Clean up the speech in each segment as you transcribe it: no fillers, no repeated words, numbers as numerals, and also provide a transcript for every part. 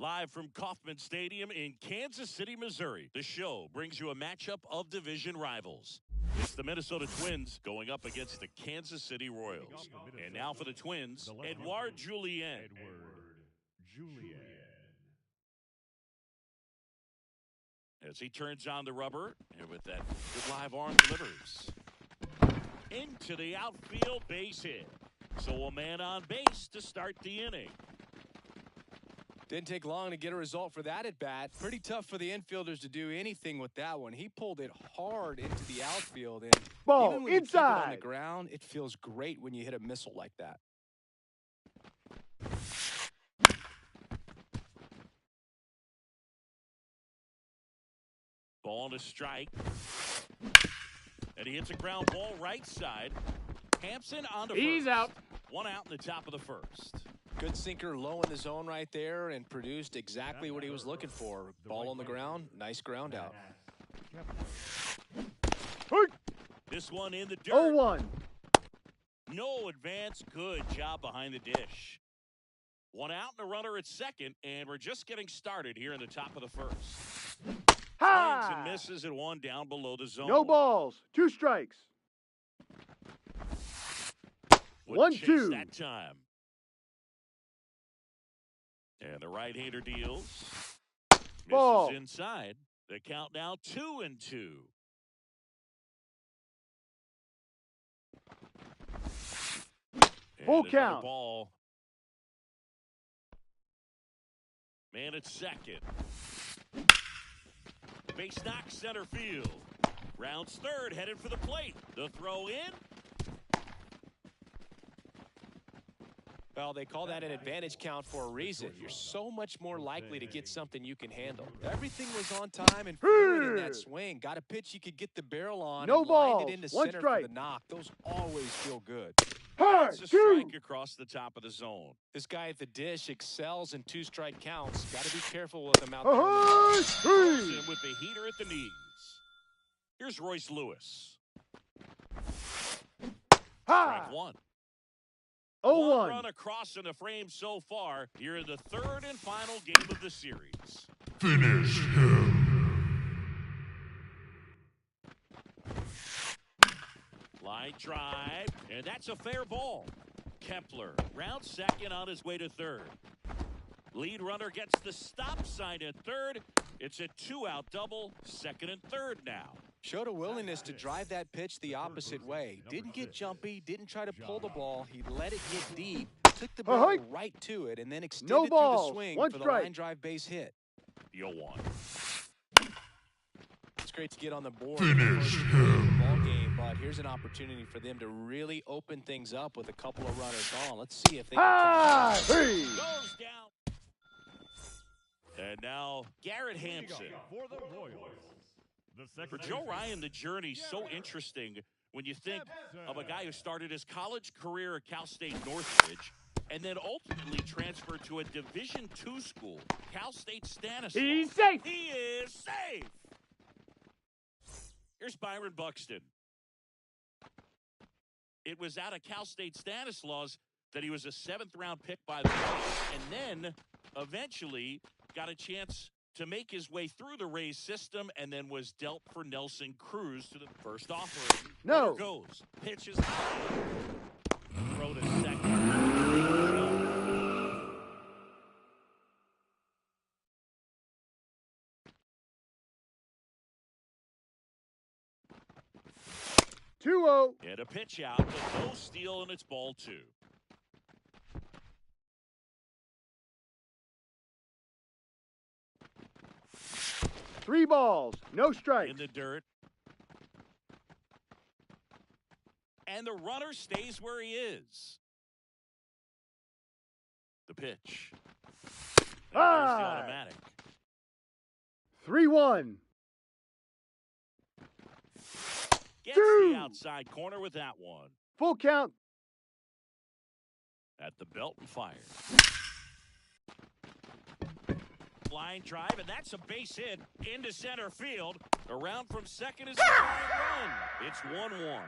Live from Kauffman Stadium in Kansas City, Missouri, the show brings you a matchup of division rivals. It's the Minnesota Twins going up against the Kansas City Royals. And now for the Twins, Edouard Julien. As he turns on the rubber, and with that good live arm delivers. Into the outfield, base hit. So a man on base to start the inning. Didn't take long to get a result for that at bat. Pretty tough for the infielders to do anything with that one. He pulled it hard into the outfield, and ball even when inside. you keep it on the ground, it feels great when you hit a missile like that. Ball to strike. And he hits a ground ball right side. Hampson on to first. He's out. One out in the top of the first. Good sinker low in the zone right there and produced exactly what he was looking for. Ball on the ground, nice ground out. This one in the dirt. 0-1. No advance. Good job behind the dish. One out and a runner at second, and we're just getting started here in the top of the first. Swings and misses and one down below the zone. No balls. 2 strikes. Wouldn't 1-2. that time. And the right-hander deals. Ball. Misses inside. The count now 2-2. Full And count. Ball. Man at second. Base knock center field. Rounds third, headed for the plate. The throw in. Well, they call that an advantage count for a reason. You're so much more likely to get something you can handle. Everything was on time and fluid in that swing. Got a pitch you could get the barrel on. No and balls. lined it into 1 center strike. for the knock. Those always feel good. It's a strike across the top of the zone. This guy at the dish excels in 2-strike counts. Got to be careful with him out there. Wilson with the heater at the knees. Here's Royce Lewis. Strike one. 0-1. One run across in the frame so far here in the third and final game of the series. Finish him. Line drive, and that's a fair ball. Kepler rounds second on his way to third. Lead runner gets the stop sign at third. It's a 2-out double, second and third now. Showed a willingness to drive that pitch the opposite way. Didn't get jumpy, didn't try to pull the ball. He let it get deep, took the ball right to it, and then extended through the swing for the line drive base hit. 0-1. It's great to get on the board. Finish in him. the ball game, but here's an opportunity for them to really open things up with a couple of runners on. Let's see if they can catch it. Goes down. And now Garrett Hampson. For the Royals. For Joe Ryan, the journey's so interesting when you think of a guy who started his college career at Cal State Northridge and then ultimately transferred to a Division II school, Cal State Stanislaus. He's safe. He is safe. Here's Byron Buxton. It was out of Cal State Stanislaus that he was a 7th-round pick by the Rays, and then eventually got a chance to make his way through the Rays system and then was dealt for Nelson Cruz to the first offering. No. Runner goes. Pitches high. Throw to second. 2-0. And a pitch out, but no steal, and it's ball 2. Three balls. No strikes. In the dirt. And the runner stays where he is. The pitch. And there's the automatic. 3-1. Gets the outside corner with that one. Full count. At the belt and fire. Line drive, and that's a base hit into center field. Around from second is the run. It's 1-1.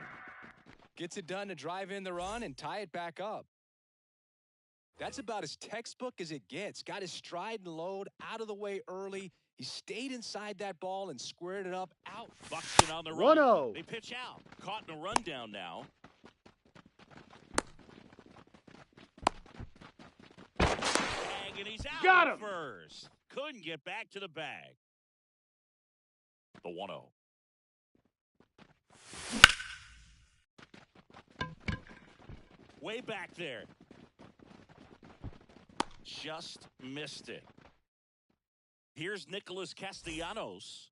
Gets it done to drive in the run and tie it back up. That's about as textbook as it gets. Got his stride and load out of the way early. He stayed inside that ball and squared it up out. Buxton on the run. 1-0. They pitch out. Caught in a rundown now. Bag, and he's out. Got at him. First. Couldn't get back to the bag. The 1-0. Way back there. Just missed it. Here's Nicholas Castellanos.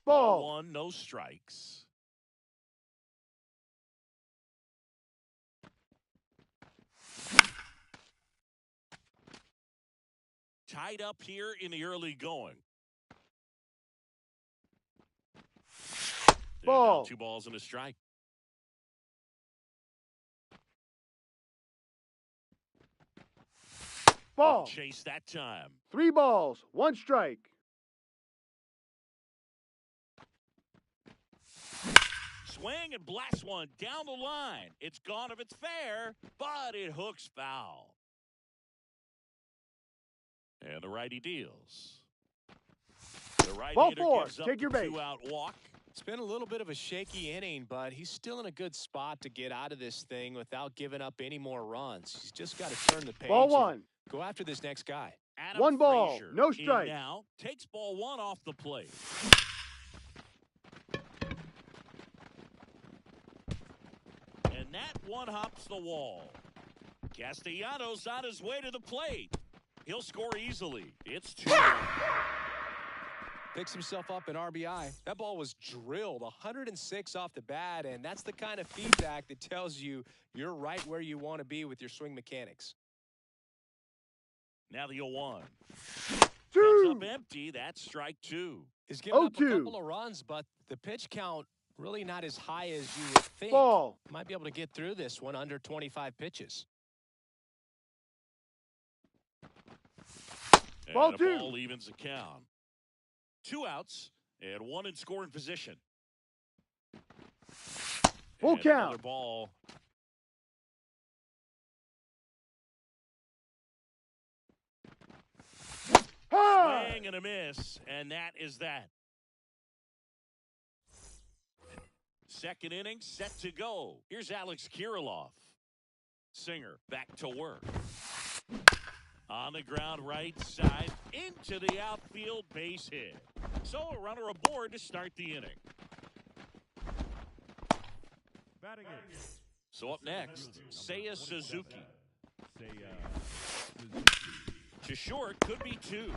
Ball. 1, no strikes. Tied up here in the early going. Ball. 2 balls and a strike. Ball. Chase that time. 3 balls, 1 strike. Swing and blast one down the line. It's gone if it's fair, but it hooks foul. And the righty deals. The right Ball hander 4. gives up Take your the base. 2-out walk. It's been a little bit of a shaky inning, but he's still in a good spot to get out of this thing without giving up any more runs. He's just got to turn the page. Ball and 1. Go after this next guy. Adam 1 ball, Frazier no in strike. now takes ball 1 off the plate. And that one hops the wall. Castellanos on his way to the plate. He'll score easily. It's 2. Picks himself up an RBI. That ball was drilled 106 off the bat, and that's the kind of feedback that tells you you're right where you want to be with your swing mechanics. Now the 0-1. 2. Comes up empty. That's strike 2. He's given up a 0-2. couple of runs, but the pitch count really not as high as you would think. Ball. Might be able to get through this one under 25 pitches. Ball And 2. a ball evens the count. 2 outs and 1 in scoring position. Full And count. another ball. High. Swing and a miss, and that is that. Second inning set to go. Here's Alex Kirilloff. Singer back to work. On the ground right side into the outfield, base hit. So a runner aboard to start the inning. So up next, Seiya Suzuki. To short, could be 2.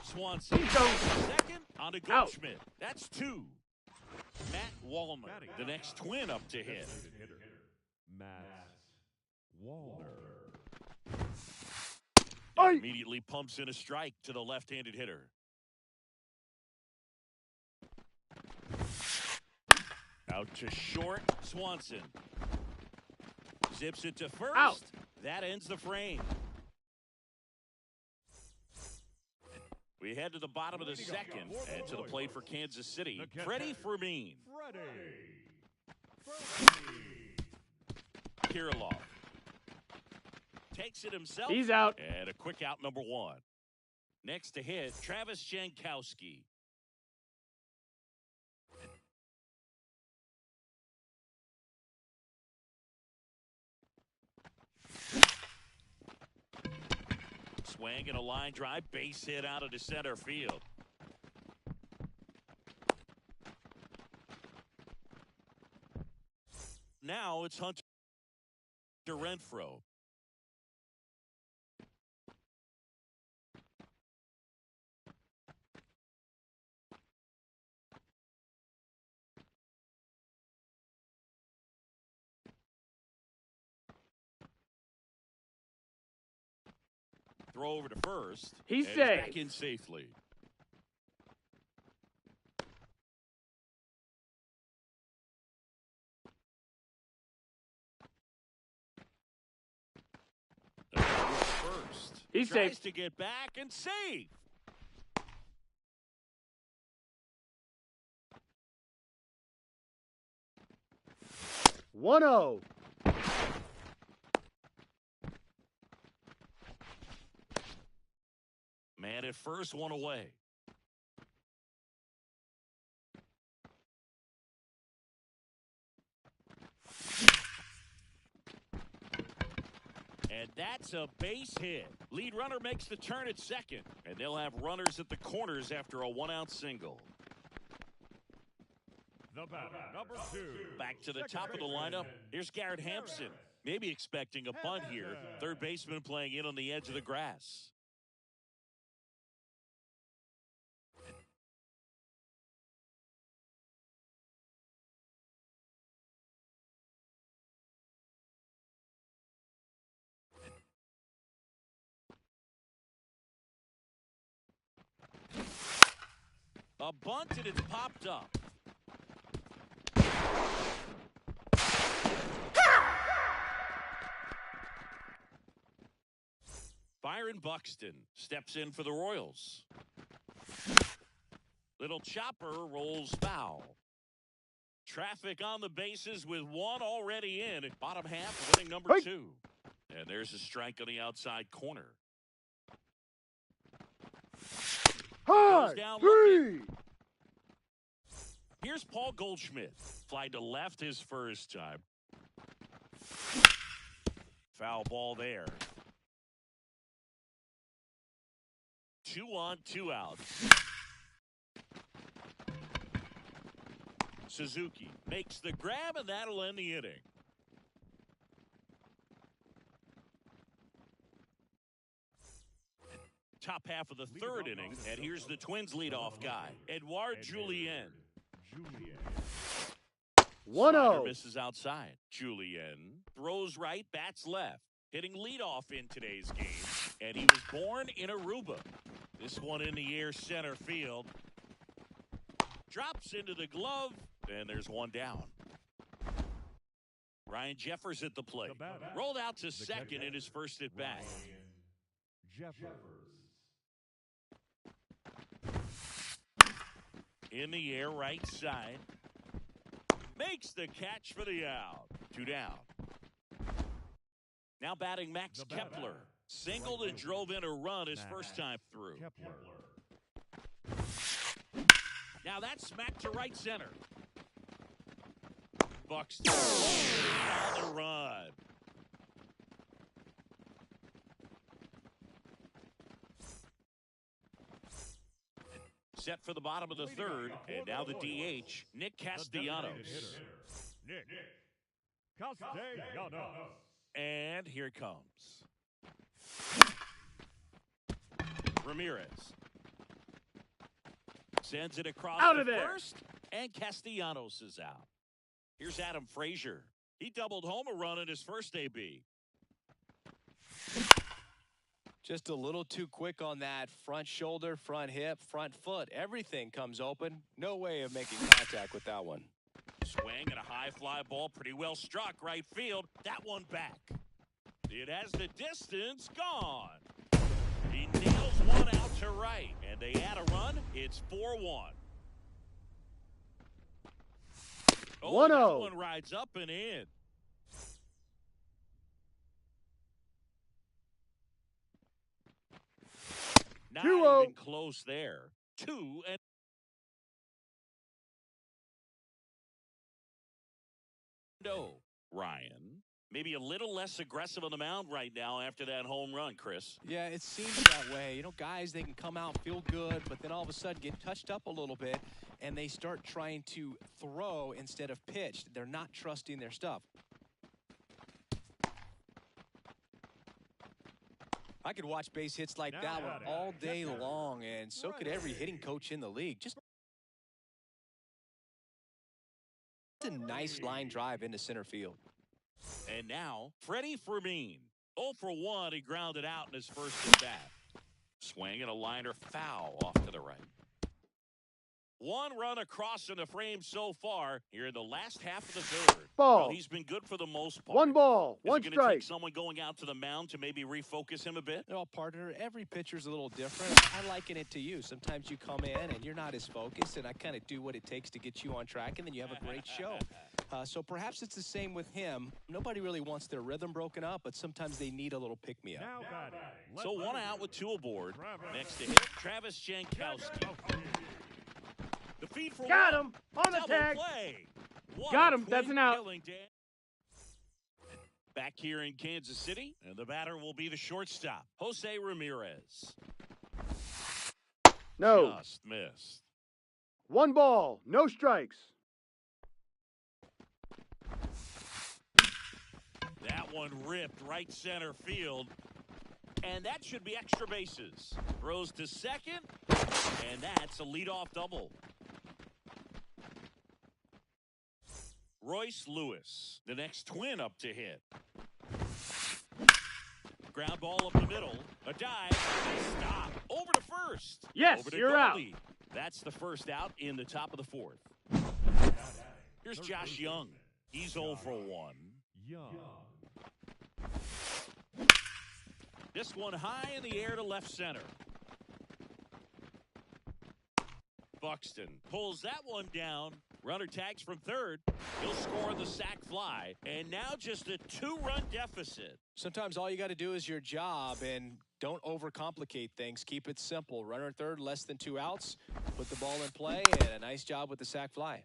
Swanson second on to Goldschmidt. That's 2. Matt Wallner, the next twin up to hit. Matt Wallner. Immediately pumps in a strike to the left-handed hitter. Out to short, Swanson. Zips it to first. Out. That ends the frame. We head to the bottom of the second and to the plate for Kansas City. Freddie Fermin. Kirilloff takes it himself. He's out. And a quick out, number 1. Next to hit, Travis Jankowski. Swing and a line drive, base hit out of the center field. Now it's Hunter Renfroe. Throw over to first. He's and safe. Back in safely. First. He's Tries safe. to get back and save. 1-0. Man at first, one away. And that's a base hit. Lead runner makes the turn at second. And they'll have runners at the corners after a one-out single. The batter, number 2. Back to the top of the lineup. Here's Garrett Hampson. Maybe expecting a bunt here. Third baseman playing in on the edge of the grass. A bunt and it's popped up. Byron Buxton steps in for the Royals. Little chopper rolls foul. Traffic on the bases with one already in. At bottom half, winning number 2. And there's a strike on the outside corner. Goes down looking. Here's Paul Goldschmidt. Fly to left his first time. Foul ball there. 2 on, 2 out. Suzuki makes the grab, and that'll end the inning. Top half of the third inning, and here's the Twins leadoff guy, Edouard Julien. 1-0. Misses outside. Julien throws right, bats left. Hitting leadoff in today's game, and he was born in Aruba. This one in the air center field. Drops into the glove, and there's one down. Ryan Jeffers at the plate. Rolled out to second in his first at bat. In the air, right side. Makes the catch for the out. 2 down. Now batting Max Kepler. Singled and drove in a run his first time through. Now that's smacked to right center. Buxton on the run. Set for the bottom of the third, and now the DH, Nick Castellanos. Nick Castellanos. And here it comes. Ramirez sends it across Out the of there. first, and Castellanos is out. Here's Adam Frazier. He doubled home a run in his first AB. Just a little too quick on that front shoulder, front hip, front foot. Everything comes open. No way of making contact with that one. Swing and a high fly ball, pretty well struck right field. That one back. It has the distance, gone. He nails one out to right, and they add a run. It's 4-1. Oh, 1-0. that one rides up and in. Not 2-0. even close there. 2 and no. Ryan, maybe a little less aggressive on the mound right now after that home run, Chris. Yeah, it seems that way. You know, guys, they can come out, feel good, but then all of a sudden get touched up a little bit, and they start trying to throw instead of pitch. They're not trusting their stuff. I could watch base hits like that one all day long, and so could every hitting coach in the league. Just a nice line drive into center field. And now, Freddie Fermin. 0 for 1, he grounded out in his first at bat. Swing and a liner foul off to the right. One run across in the frame so far here in the last half of the third. Ball. Well, he's been good for the most part. 1 ball, Is 1 it going to strike. take someone going out to the mound to maybe refocus him a bit? No, partner, every pitcher's a little different. I liken it to you. Sometimes you come in and you're not as focused, and I kind of do what it takes to get you on track, and then you have a great show. So perhaps it's the same with him. Nobody really wants their rhythm broken up, but sometimes they need a little pick-me-up. Now batting. So one out with two aboard. Travis. Next to hit, Travis Jankowski. The feed for Got one. him on the Double tag. play. What Got a him. That's twin an out. killing day. Back here in Kansas City, and the batter will be the shortstop, Jose Ramirez. No. Just missed. 1 ball, no strikes. That one ripped right center field. And that should be extra bases. Throws to second, and that's a leadoff double. Royce Lewis, the next twin up to hit. Ground ball up the middle. A dive. Stop. Over to first. Yes, Over to you're out. Goldie. That's the first out in the top of the fourth. Here's Josh Young. He's 0 for 1. Young. This one high in the air to left center. Buxton pulls that one down. Runner tags from third. He'll score the sac fly. And now just a 2-run deficit. Sometimes all you got to do is your job, and don't overcomplicate things. Keep it simple. Runner third, less than 2 outs. Put the ball in play, and a nice job with the sac fly.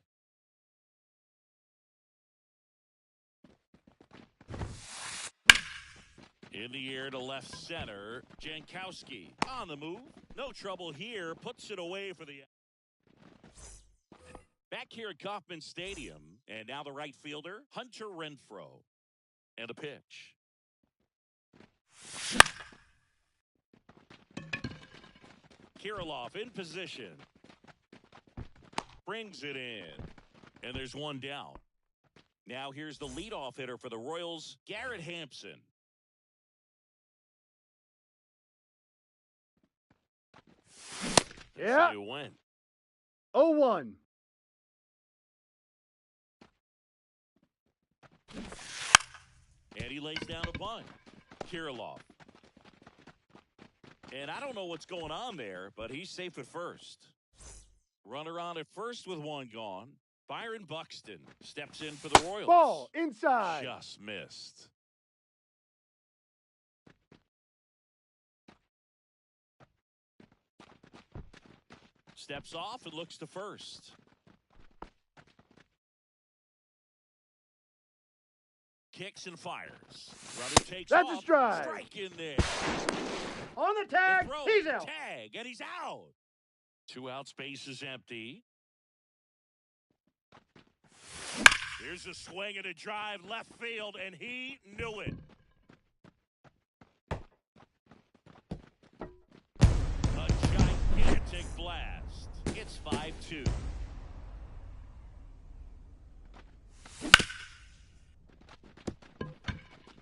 In the air to left center. Jankowski on the move. No trouble here. Puts it away for the... Back here at Kauffman Stadium, and now the right fielder, Hunter Renfroe. And a pitch. Kirilloff in position. Brings it in. And there's one down. Now here's the leadoff hitter for the Royals, Garrett Hampson. Yeah. You win. 0-1. And he lays down a bunt. Kirilloff. And I don't know what's going on there, but he's safe at first. Runner on at first with one gone. Byron Buxton steps in for the Royals. Ball inside. Just missed. Steps off and looks to first. Kicks and fires. Runner takes That's off. a strike. Strike in there. On the The tag. throw, He's out. tag, and he's out. 2 out, space is empty. Here's a swing and a drive left field, and he knew it. A gigantic blast. It's 5-2.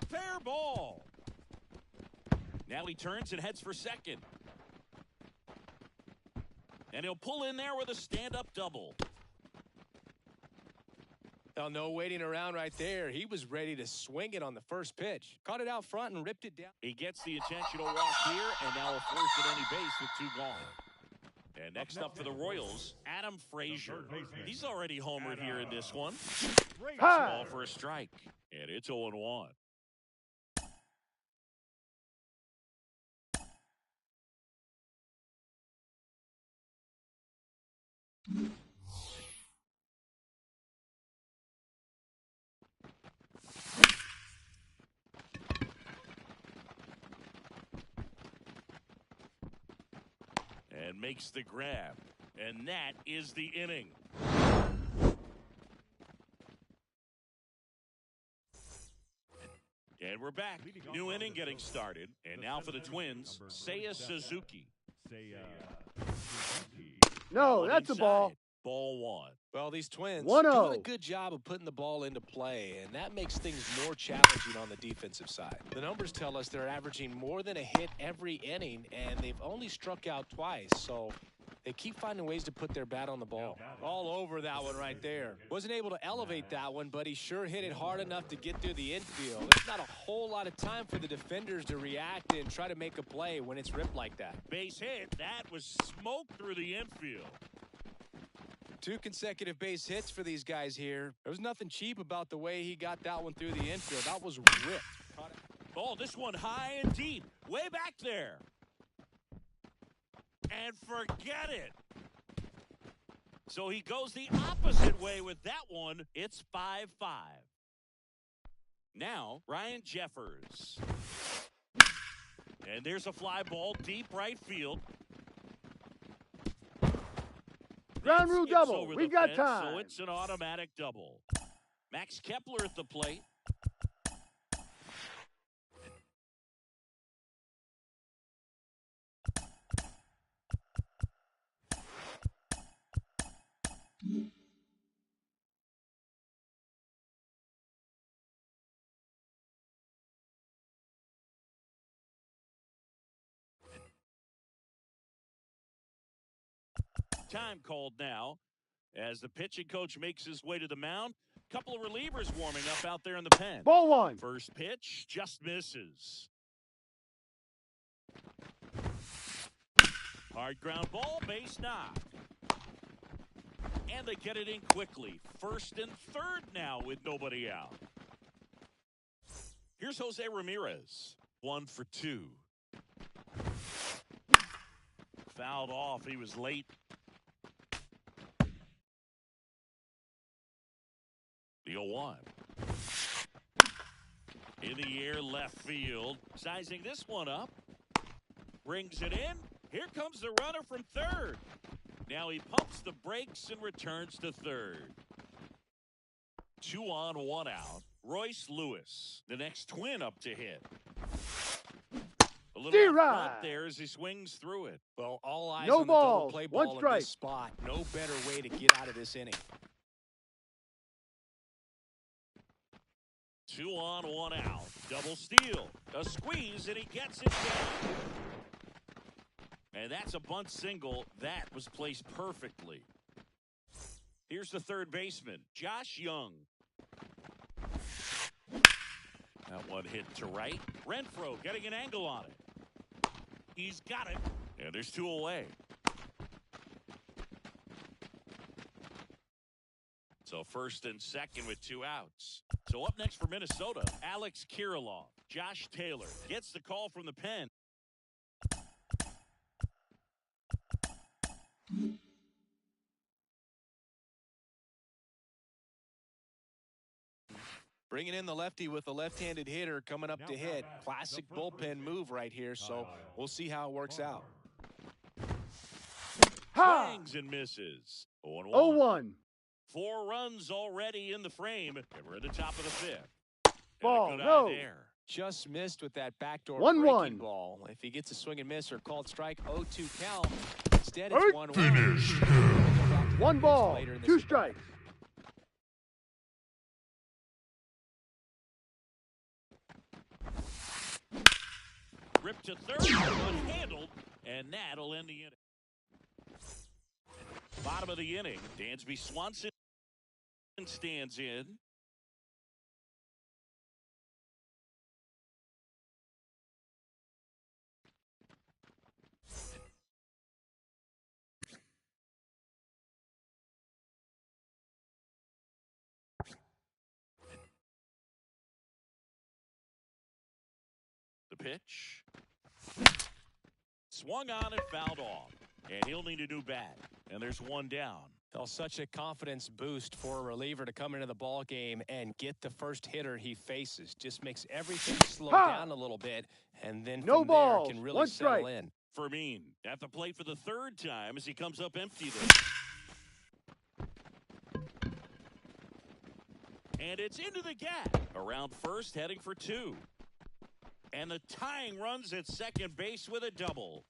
Fair ball. Now he turns and heads for second. And he'll pull in there with a stand-up double. Well, no waiting around right there. He was ready to swing it on the first pitch. Caught it out front and ripped it down. He gets the intentional walk here, and now will force it any base with 2 gone. And next up for the Royals, Adam Frazier. He's already homered here in this one. Hi. Ball for a strike, and it's 0-1. And makes the grab. And that is the inning. And we're back. New inning getting started. And now for the Twins, Seiya Suzuki. No, that's a ball. Ball 1. Well, these Twins 1-0. doing a good job of putting the ball into play, and that makes things more challenging on the defensive side. The numbers tell us they're averaging more than a hit every inning, and they've only struck out twice, so they keep finding ways to put their bat on the ball. All over that one right there. Wasn't able to elevate that one, but he sure hit it hard enough to get through the infield. There's not a whole lot of time for the defenders to react and try to make a play when it's ripped like that. Base hit. That was smoke through the infield. 2 consecutive base hits for these guys here. There was nothing cheap about the way he got that one through the infield. That was ripped. Oh, this one high and deep. Way back there. And forget it. So he goes the opposite way with that one. It's 5-5. Now, Ryan Jeffers. And there's a fly ball deep right field. Ground rule Skips double. over We've the got fence, time. So it's an automatic double. Max Kepler at the plate. Time called now as the pitching coach makes his way to the mound. Couple of relievers warming up out there in the pen. Ball 1. First pitch just misses. Hard ground ball, base knock. And they get it in quickly. First and third now with nobody out. Here's Jose Ramirez. 1 for 2. Fouled off. He was late. The 0-1. In the air, left field. Sizing this one up. Brings it in. Here comes the runner from third. Now he pumps the brakes and returns to third. 2 on, 1 out. Royce Lewis, the next twin up to hit. A little up front there as he swings through it. Well, all eyes No on the balls. double play 1 ball in strike. this spot. No better way to get out of this inning. 2 on, 1 out. Double steal. A squeeze, and he gets it down. And that's a bunt single. That was placed perfectly. Here's the third baseman, Josh Young. That one hit to right. Renfroe getting an angle on it. He's got it. And there's 2 away. So first and second with 2 outs. So up next for Minnesota, Alex Kirilloff. Josh Taylor gets the call from the pen. Bringing in the lefty with a left-handed hitter coming up to hit. Classic bullpen move right here, so we'll see how it works out. Ha! Swings and misses. 0-1. 0-1. 4 runs already in the frame. And we're at the top of the 5th. Ball, And a good no. eye there. Just missed with that backdoor 1-1. breaking ball. If he gets a swing and miss or called strike, 0-2 count. Instead, it's 1-1. Finished. 1 ball, 2 strikes. Ripped to third, unhandled, and that'll end the inning. Bottom of the inning, Dansby Swanson stands in. The pitch. Swung on and fouled off. And he'll need a new bat. And there's 1 down. Well, such a confidence boost for a reliever to come into the ball game and get the first hitter he faces. Just makes everything slow down a little bit, and then No from balls, there can really 1 settle strike. in. Fermin at the plate for the 3rd time as he comes up empty there. And it's into the gap. Around first, heading for 2. And the tying runs at second base with a double.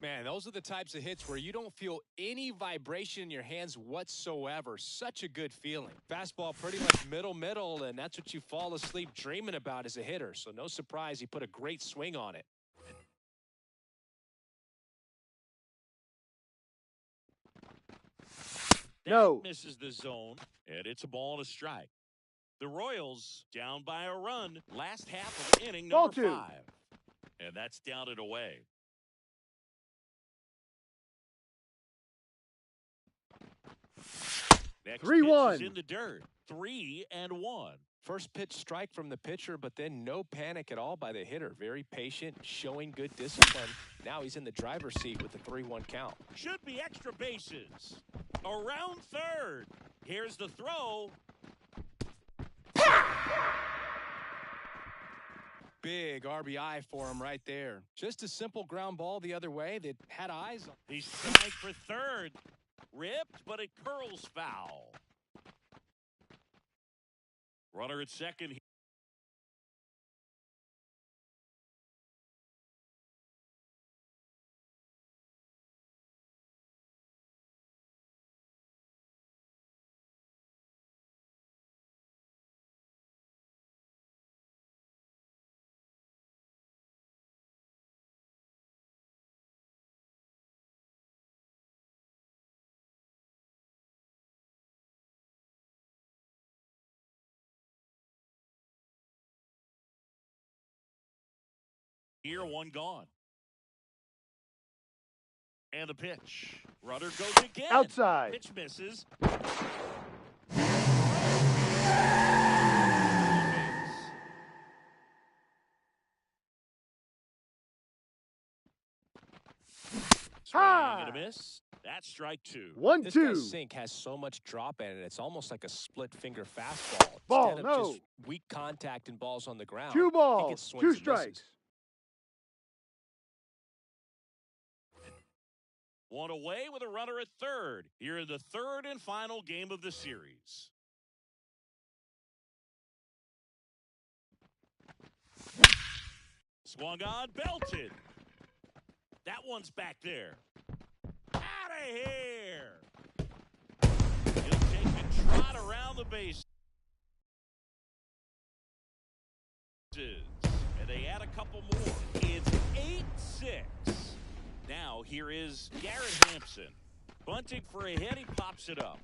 Man, those are the types of hits where you don't feel any vibration in your hands whatsoever. Such a good feeling. Fastball pretty much middle, and that's what you fall asleep dreaming about as a hitter. So no surprise he put a great swing on it. No. Misses the zone, and it's a ball and a strike. The Royals down by a run. Last half of inning Ball number 2. 5. And that's down and away. Next 3-1. pitch is in the dirt. 3-1. First pitch strike from the pitcher, but then no panic at all by the hitter. Very patient, showing good discipline. Now he's in the driver's seat with the 3-1 count. Should be extra bases. Around third. Here's the throw. Big RBI for him right there. Just a simple ground ball the other way that had eyes on. He's signed for third. Ripped, but it curls foul. Runner at second. Here, one gone. And the pitch. Runner goes again. Outside. Pitch misses. Swing and a miss. That's strike two. 1-2. This guy's sink has so much drop in it, it's almost like a split finger fastball. Ball, Instead of no. just weak contact and balls on the ground. 2 he balls, gets swings 2 and strikes. misses. One away with a runner at third. Here in the third and final game of the series. Swung on, belted. That one's back there. Out of here. He'll take a trot around the bases. And they add a couple more. It's 8-6. Now, here is Garrett Hampson. Bunting for a hit, he pops it up.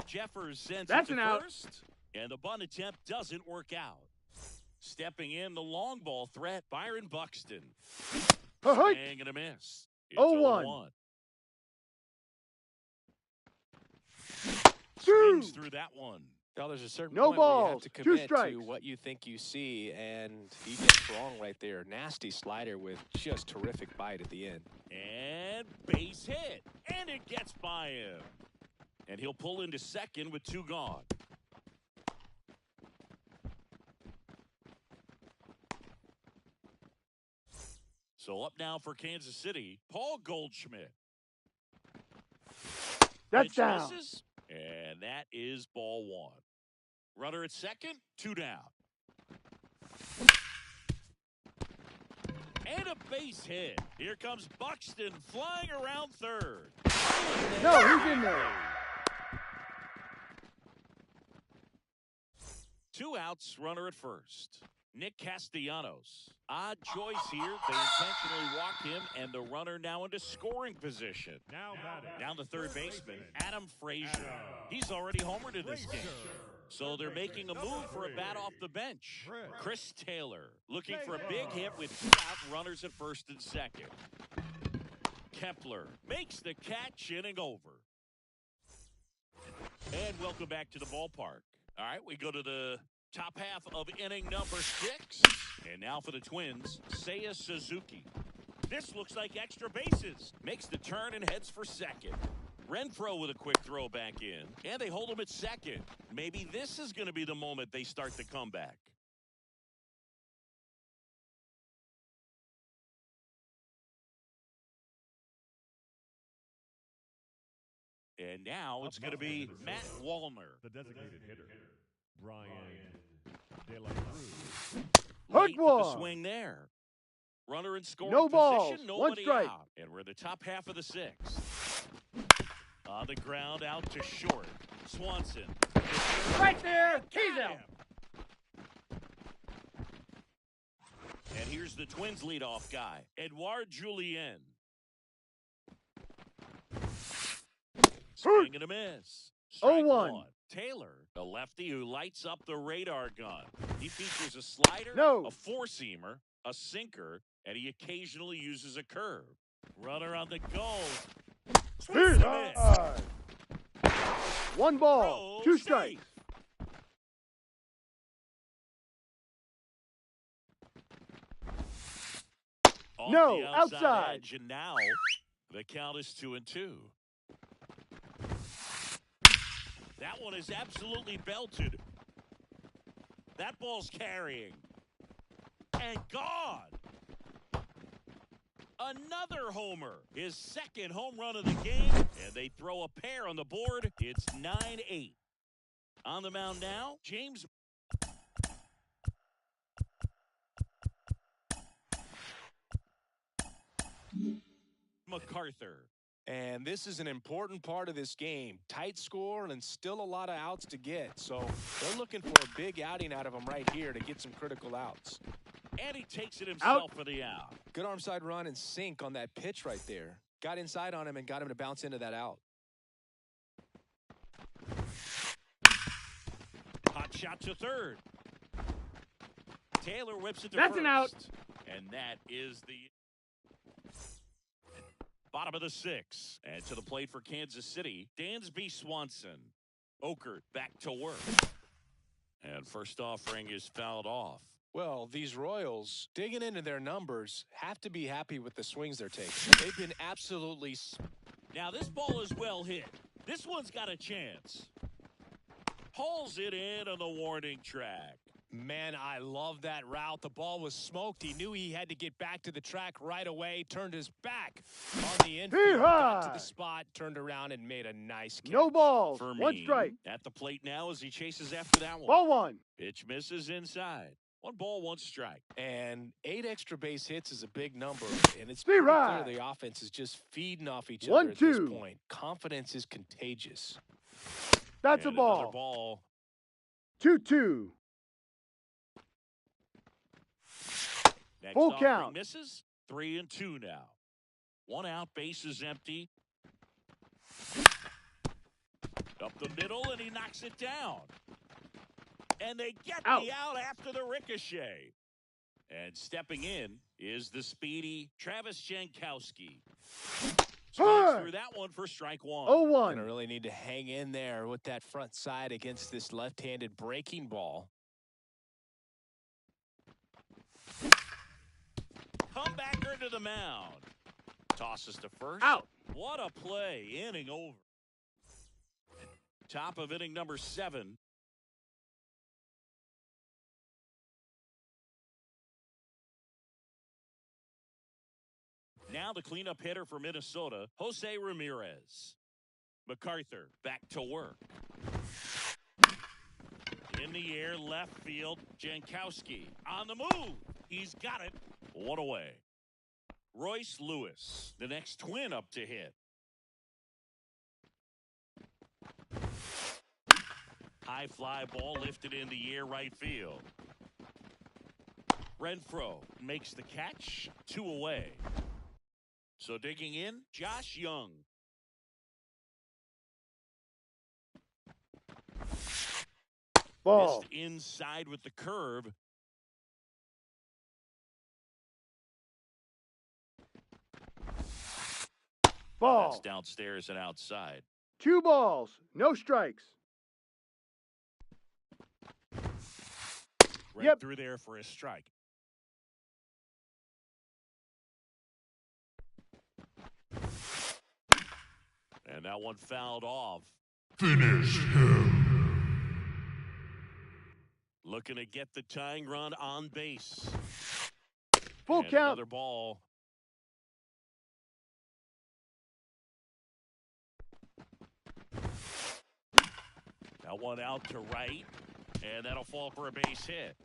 Jeffers sends That's it an to out. first, and the bunt attempt doesn't work out. Stepping in, the long ball threat, Byron Buxton. Hey. Swing and a miss. It's 0-1. 0-1. Two. Swings through that one. Well, there's a certain No point where you have balls, to 2 commit to strikes. what you think you see, and he gets wrong right there. Nasty slider with just terrific bite at the end. And base hit. And it gets by him. And he'll pull into second with 2 gone. So up now for Kansas City, Paul Goldschmidt. That's Pitch down. misses, and that is ball 1. Runner at second, 2 down. And a base hit. Here comes Buxton flying around third. No, he's in there. 2 outs, runner at first. Nick Castellanos. Odd choice here. They intentionally walk him, and the runner now into scoring position. Now batting. Down the third baseman, Adam Frazier. He's already homered in this game. So they're making a move for a bat off the bench. Chris Taylor looking for a big hit with 2 out, runners at first and second. Kepler makes the catch, inning over. And welcome back to the ballpark. All right, we go to the top half of inning number 6. And now for the Twins, Seiya Suzuki. This looks like extra bases. Makes the turn and heads for second. Renfroe with a quick throw back in. And they hold him at second. Maybe this is going to be the moment they start the comeback. And now it's going to be Matt Wallner. The designated hitter, Brian De La Cruz. Hook Late with the one. swing there. Runner in scoring No balls, position, 1 nobody strike. out. And we're in the top half of the 6th. On the ground, out to short. Swanson. Right there. He's out. And here's the Twins leadoff guy, Edouard Julien. Swing and a miss. Strike 0-1. 1. Taylor, a lefty who lights up the radar gun. He features a slider, No. a four-seamer, a sinker, and he occasionally uses a curve. Runner on the goal. Swing He's and a miss. high. One ball, two strikes. Off No, the outside. edge, and now the count is 2-2. That one is absolutely belted. That ball's carrying. And gone. Another homer. His second home run of the game. And they throw a pair on the board. It's 9-8. On the mound now, James MacArthur. And this is an important part of this game. Tight score and still a lot of outs to get. So they're looking for a big outing out of him right here to get some critical outs. And he takes it himself for the out. Good arm side run and sink on that pitch right there. Got inside on him and got him to bounce into that out. Hot shot to third. Taylor whips it to That's first. an out. And that is the bottom of the sixth. And to the plate for Kansas City, Dansby Swanson. Okert back to work. And first offering is fouled off. Well, these Royals, digging into their numbers, have to be happy with the swings they're taking. They've been absolutely... Now this ball is well hit. This one's got a chance. Hauls it in on the warning track. Man, I love that route. The ball was smoked. He knew he had to get back to the track right away. Turned his back on the infield. Got to the spot, turned around, and made a nice catch. No balls, For one me, strike. at the plate now as he chases after that one. Ball one. Pitch misses inside. 1 ball, 1 strike. And 8 extra base hits is a big number. And it's Three pretty clear right. the offense is just feeding off each 1, other at this 2. point. Confidence is contagious. That's And a ball. another ball. 2-2. Next Full offering count. misses. 3-2 now. 1 out, base is empty. Up the middle, and he knocks it down. And they get Out. the out after the ricochet. And stepping in is the speedy Travis Jankowski. Swings through that one for strike 1. 0-1. Gonna really need to hang in there with that front side against this left-handed breaking ball. Comebacker to the mound. Tosses to first. Out. What a play. Inning over. Top of inning number 7. Now the cleanup hitter for Minnesota, Jose Ramirez. MacArthur back to work. In the air, left field, Jankowski on the move. He's got it. 1 away. Royce Lewis, the next twin up to hit. High fly ball lifted in the air, right field. Renfroe makes the catch. 2 away. So digging in, Josh Young. Ball. Missed inside with the curve. Ball. That's downstairs and outside. 2 balls, no strikes. Right Yep. through there for a strike. And that one fouled off. Finish him. Looking to get the tying run on base. Full And count. another ball. That one out to right. And that'll fall for a base hit.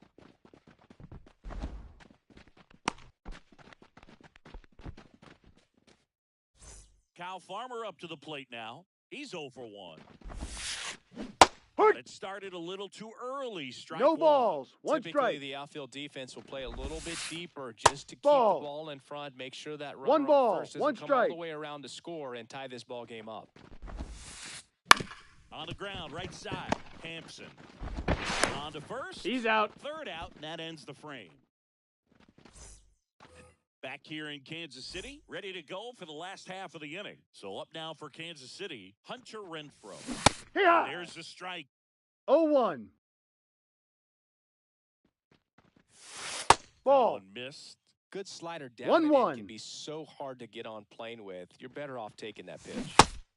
Kyle Farmer up to the plate now. He's 0 for 1. Hurt. It started a little too early. Strike No 1. balls, 1 Typically, strike. the outfield defense will play a little bit deeper just to keep Ball. the ball in front, make sure that runner 1 on ball, first doesn't 1 come all strike. the way around to score and tie this ball game up. On the ground, right side. Hampson. On to first. He's out. Third out, and that ends the frame. Back here in Kansas City, ready to go for the last half of the inning. So up now for Kansas City, Hunter Renfroe. Hey-ha! There's the strike. 0-1. That Ball. one missed. Good slider down. 1-1. And it can be so hard to get on plane with. You're better off taking that pitch.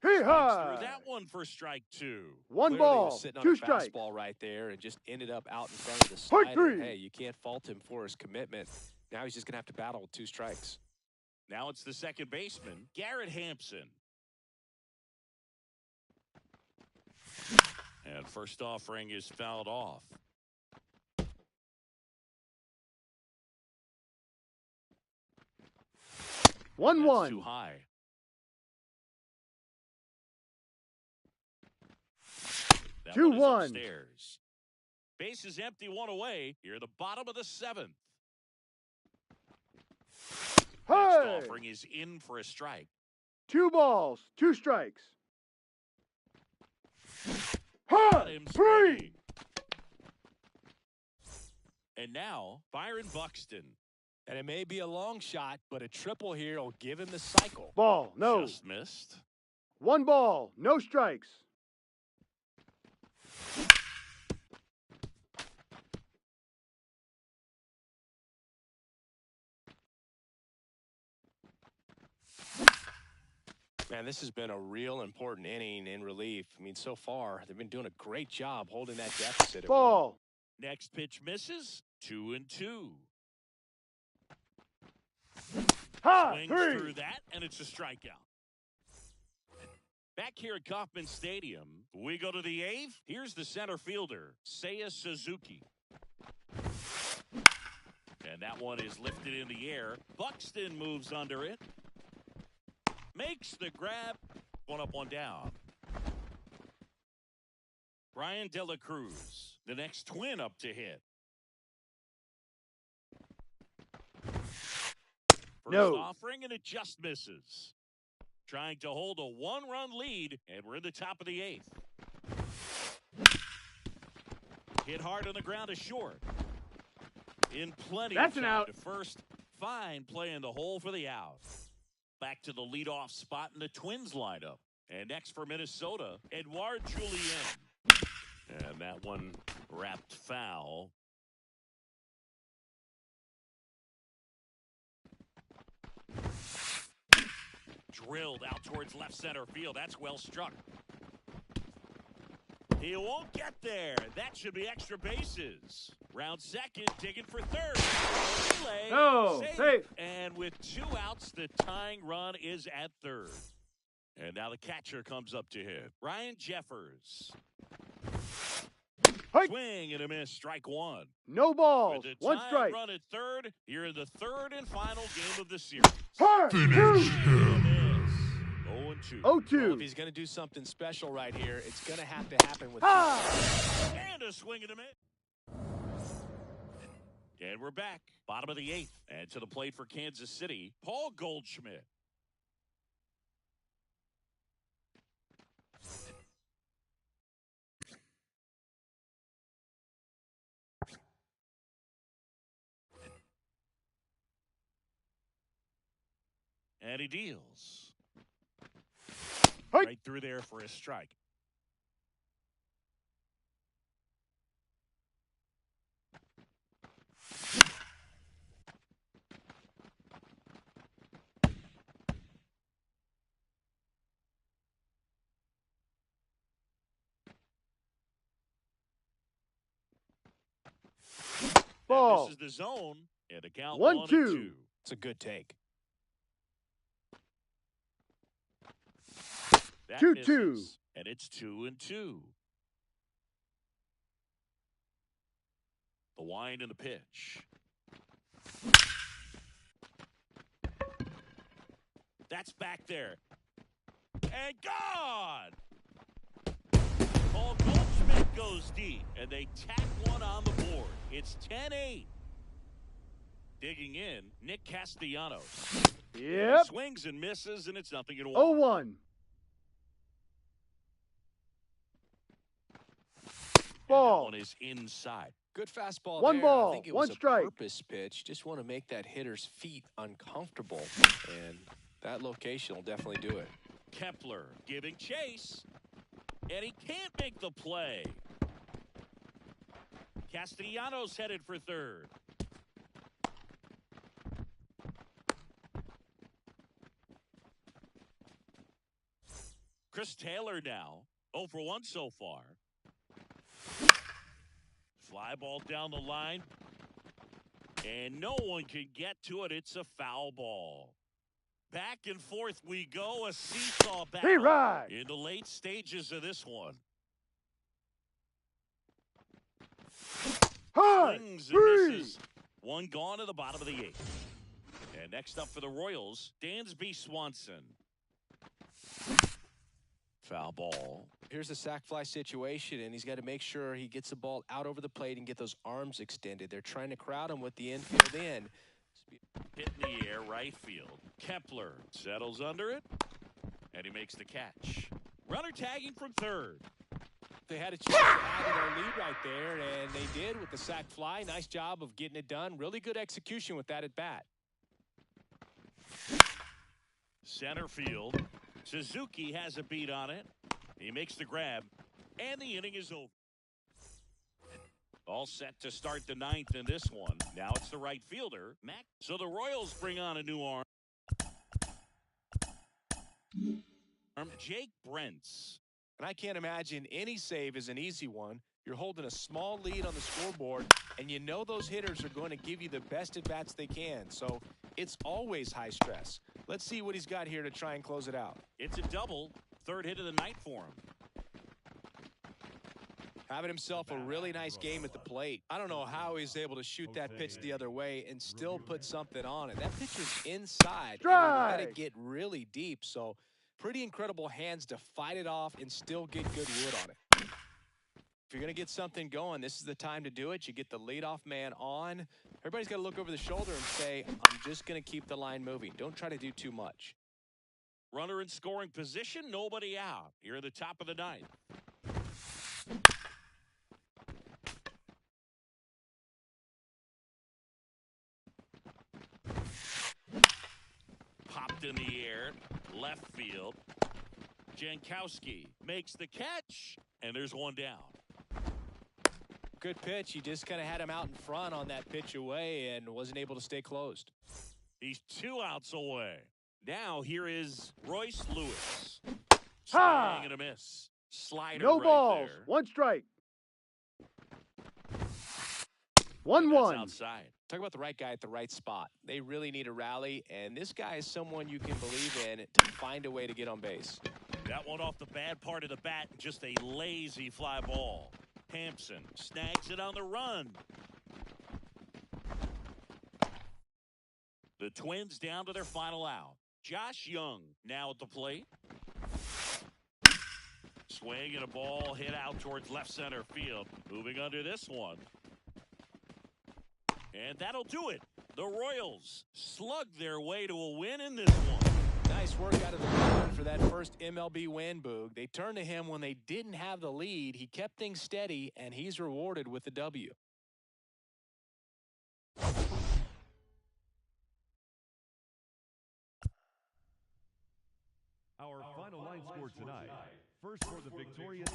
Threw Hey-ha! that one for strike 2. One Clearly ball, was sitting on 2 a strikes. fastball right there and just ended up out in front of the Strike slider. 3. Hey, you can't fault him for his commitment. Now he's just going to have to battle with 2 strikes. Now it's the second baseman, Garrett Hampson. And first offering is fouled off. 1-1. That's too high. That 2-1. one is upstairs. Base is empty, 1 away. Here, the bottom of the 7th. Next Hey! offering is in for a strike. 2 balls, 2 strikes. Got Ha! him 3. swinging. And now, Byron Buxton. And it may be a long shot, but a triple here will give him the cycle. Ball, no. Just missed. 1 ball, no strikes. Man, this has been a real important inning in relief. I mean, so far, they've been doing a great job holding that deficit. Ball. Next pitch misses. 2-2. Ha! Swings 3. through that, and it's a strikeout. Back here at Kauffman Stadium, we go to the 8th. Here's the center fielder, Seiya Suzuki. And that one is lifted in the air. Buxton moves under it. Makes the grab. 1 up, 1 down. Brian De La Cruz, the next twin up to hit. First No. offering, and it just misses. Trying to hold a 1-run lead, and we're in the top of the 8th. Hit hard on the ground to short. In plenty That's of an time out. to first. Fine play in the hole for the out. Back to the leadoff spot in the Twins lineup. And next for Minnesota, Edouard Julien. And that one wrapped foul. Drilled out towards left center field. That's well struck. He won't get there. That should be extra bases. Round second, digging for third. Relay, No, safe. And with 2 outs, the tying run is at third. And now the catcher comes up to hit. Ryan Jeffers. Hey. Swing and a miss. Strike 1. No balls, With the 1 tying strike. run at third, here in the 3rd and final game of the series. Ha! 2. 0-2. 0-2. Well, if he's going to do something special right here, it's going to have to happen with. And a swing and a miss. And we're back. Bottom of the 8th. And to the plate for Kansas City, Paul Goldschmidt. And he deals. Hey. Right through there for a strike. Ball. This is the zone. And the count 1-2. 1-2. It's a good take. That 2-2. misses, and it's 2-2. The wind and the pitch. That's back there. And gone! Paul Goldschmidt goes deep, and they tack one on the board. It's 10-8. Digging in, Nick Castellanos. Yep. Swings and misses, and it's 0-1. 0-1. That Ball. one is inside. Good fastball One there. ball, I think it one was a strike. purpose pitch. Just want to make that hitter's feet uncomfortable. And that location will definitely do it. Kepler giving chase. And he can't make the play. Castellanos headed for third. Chris Taylor now 0 for 1 so far. Fly ball down the line. And no one can get to it. It's a foul ball. Back and forth we go. A seesaw battle Hey, right. in the late stages of this one. High. Swings and Three. misses. One gone to the bottom of the eighth. And next up for the Royals, Dansby Swanson. Foul ball. Here's the sac fly situation, and he's got to make sure he gets the ball out over the plate and get those arms extended. They're trying to crowd him with the infield in. Hit in the air, right field. Kepler settles under it, and he makes the catch. Runner tagging from third. They had a chance to add to their lead right there, and they did with the sac fly. Nice job of getting it done. Really good execution with that at bat. Center field. Suzuki has a beat on it. He makes the grab, and the inning is over. All set to start the ninth in this one. Now it's the right fielder, Mac. So the Royals bring on a new arm. Jake Brentz. And I can't imagine any save is an easy one. You're holding a small lead on the scoreboard, and you know those hitters are going to give you the best at-bats they can. So it's always high stress. Let's see what he's got here to try and close it out. It's a double. Third hit of the night for him. Having himself a really nice game at the plate. I don't know how he's able to shoot that pitch the other way and still put something on it. That pitch is inside. Got to get really deep. So pretty incredible hands to fight it off and still get good wood on it. If you're going to get something going, this is the time to do it. You get the leadoff man on. Everybody's got to look over the shoulder and say, I'm just going to keep the line moving. Don't try to do too much. Runner in scoring position, nobody out. Here at the top of the ninth. Popped in the air, left field. Jankowski makes the catch, and there's one down. Good pitch. He just kind of had him out in front on that pitch away and wasn't able to stay closed. He's 2 outs away. Now here is Royce Lewis. Ha! Swing and a miss. Slider No right balls. there. One strike. That's 1-1. outside. Talk about the right guy at the right spot. They really need a rally, and this guy is someone you can believe in to find a way to get on base. That one off the bad part of the bat, just a lazy fly ball. Hampson snags it on the run. The Twins down to their final out. Josh Young now at the plate. Swing and a ball hit out towards left center field. Moving under this one. And that'll do it. The Royals slug their way to a win in this one. Nice work out of the run for that first MLB win, Boog. They turned to him when they didn't have the lead. He kept things steady, and he's rewarded with the W. Our final line score tonight. First for the victorious